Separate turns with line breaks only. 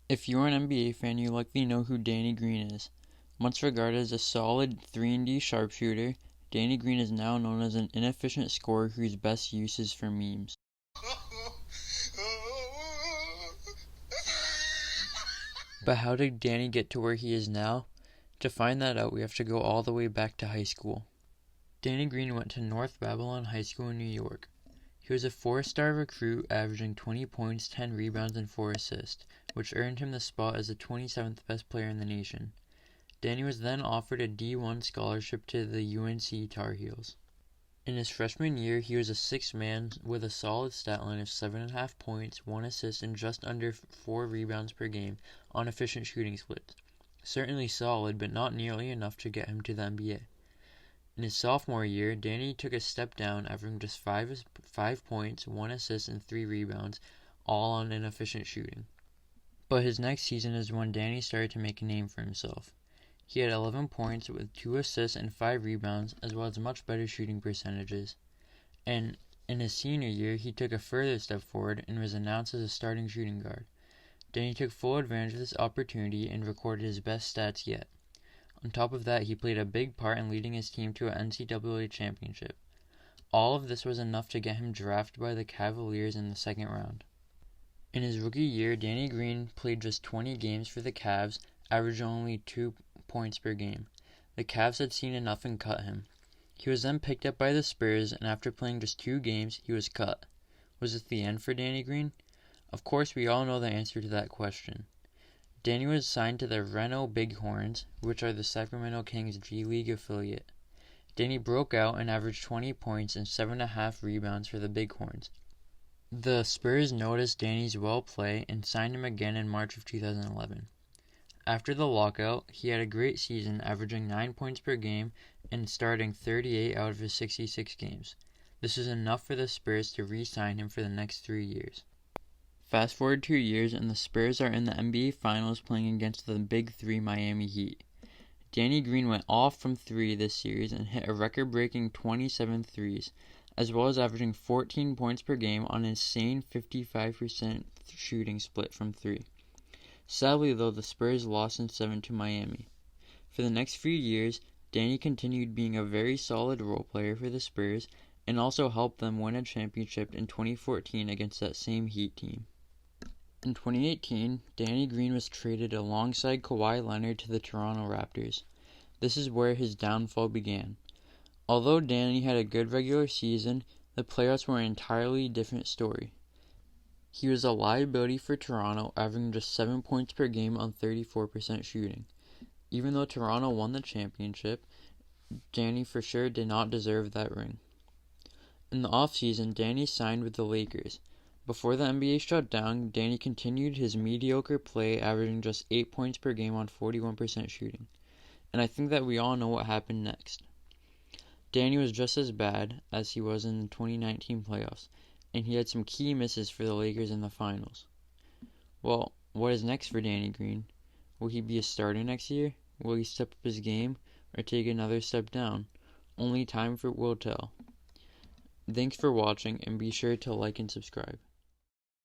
If you're an NBA fan, you likely know who Danny Green is. Once regarded as a solid 3-and-D sharpshooter, Danny Green is now known as an inefficient scorer whose best use is for memes. But how did Danny get to where he is now? To find that out, we have to go all the way back to high school. Danny Green went to North Babylon High School in New York. He was a 4-star recruit, averaging 20 points, 10 rebounds, and 4 assists, which earned him the spot as the 27th best player in the nation. Danny was then offered a D1 scholarship to the UNC Tar Heels. In his freshman year, he was a sixth man with a solid stat line of 7.5 points, 1 assist, and just under 4 rebounds per game on efficient shooting splits. Certainly solid, but not nearly enough to get him to the NBA. In his sophomore year, Danny took a step down, averaging just 5 points, 1 assist, and 3 rebounds, all on inefficient shooting. But his next season is when Danny started to make a name for himself. He had 11 points with 2 assists and 5 rebounds, as well as much better shooting percentages. And in his senior year, he took a further step forward and was announced as a starting shooting guard. Danny took full advantage of this opportunity and recorded his best stats yet. On top of that, he played a big part in leading his team to an NCAA championship. All of this was enough to get him drafted by the Cavaliers in the second round. In his rookie year, Danny Green played just 20 games for the Cavs, averaging only 2 points per game. The Cavs had seen enough and cut him. He was then picked up by the Spurs, and after playing just 2 games, he was cut. Was it the end for Danny Green? Of course, we all know the answer to that question. Danny was signed to the Reno Bighorns, which are the Sacramento Kings G League affiliate. Danny broke out and averaged 20 points and 7.5 rebounds for the Bighorns. The Spurs noticed Danny's well play and signed him again in March of 2011. After the lockout, he had a great season, averaging 9 points per game and starting 38 out of his 66 games. This is enough for the Spurs to re-sign him for the next 3 years. Fast forward 2 years, and the Spurs are in the NBA Finals playing against the Big Three Miami Heat. Danny Green went off from 3 this series and hit a record-breaking 27 threes, as well as averaging 14 points per game on an insane 55% shooting split from 3. Sadly, though, the Spurs lost in 7 to Miami. For the next few years, Danny continued being a very solid role player for the Spurs and also helped them win a championship in 2014 against that same Heat team. In 2018, Danny Green was traded alongside Kawhi Leonard to the Toronto Raptors. This is where his downfall began. Although Danny had a good regular season, the playoffs were an entirely different story. He was a liability for Toronto, averaging just 7 points per game on 34% shooting. Even though Toronto won the championship, Danny for sure did not deserve that ring. In the offseason, Danny signed with the Lakers. Before the NBA shut down, Danny continued his mediocre play, averaging just 8 points per game on 41% shooting. And I think that we all know what happened next. Danny was just as bad as he was in the 2019 playoffs, and he had some key misses for the Lakers in the finals. Well, what is next for Danny Green? Will he be a starter next year? Will he step up his game or take another step down? Only time will tell. Thanks for watching, and be sure to like and subscribe.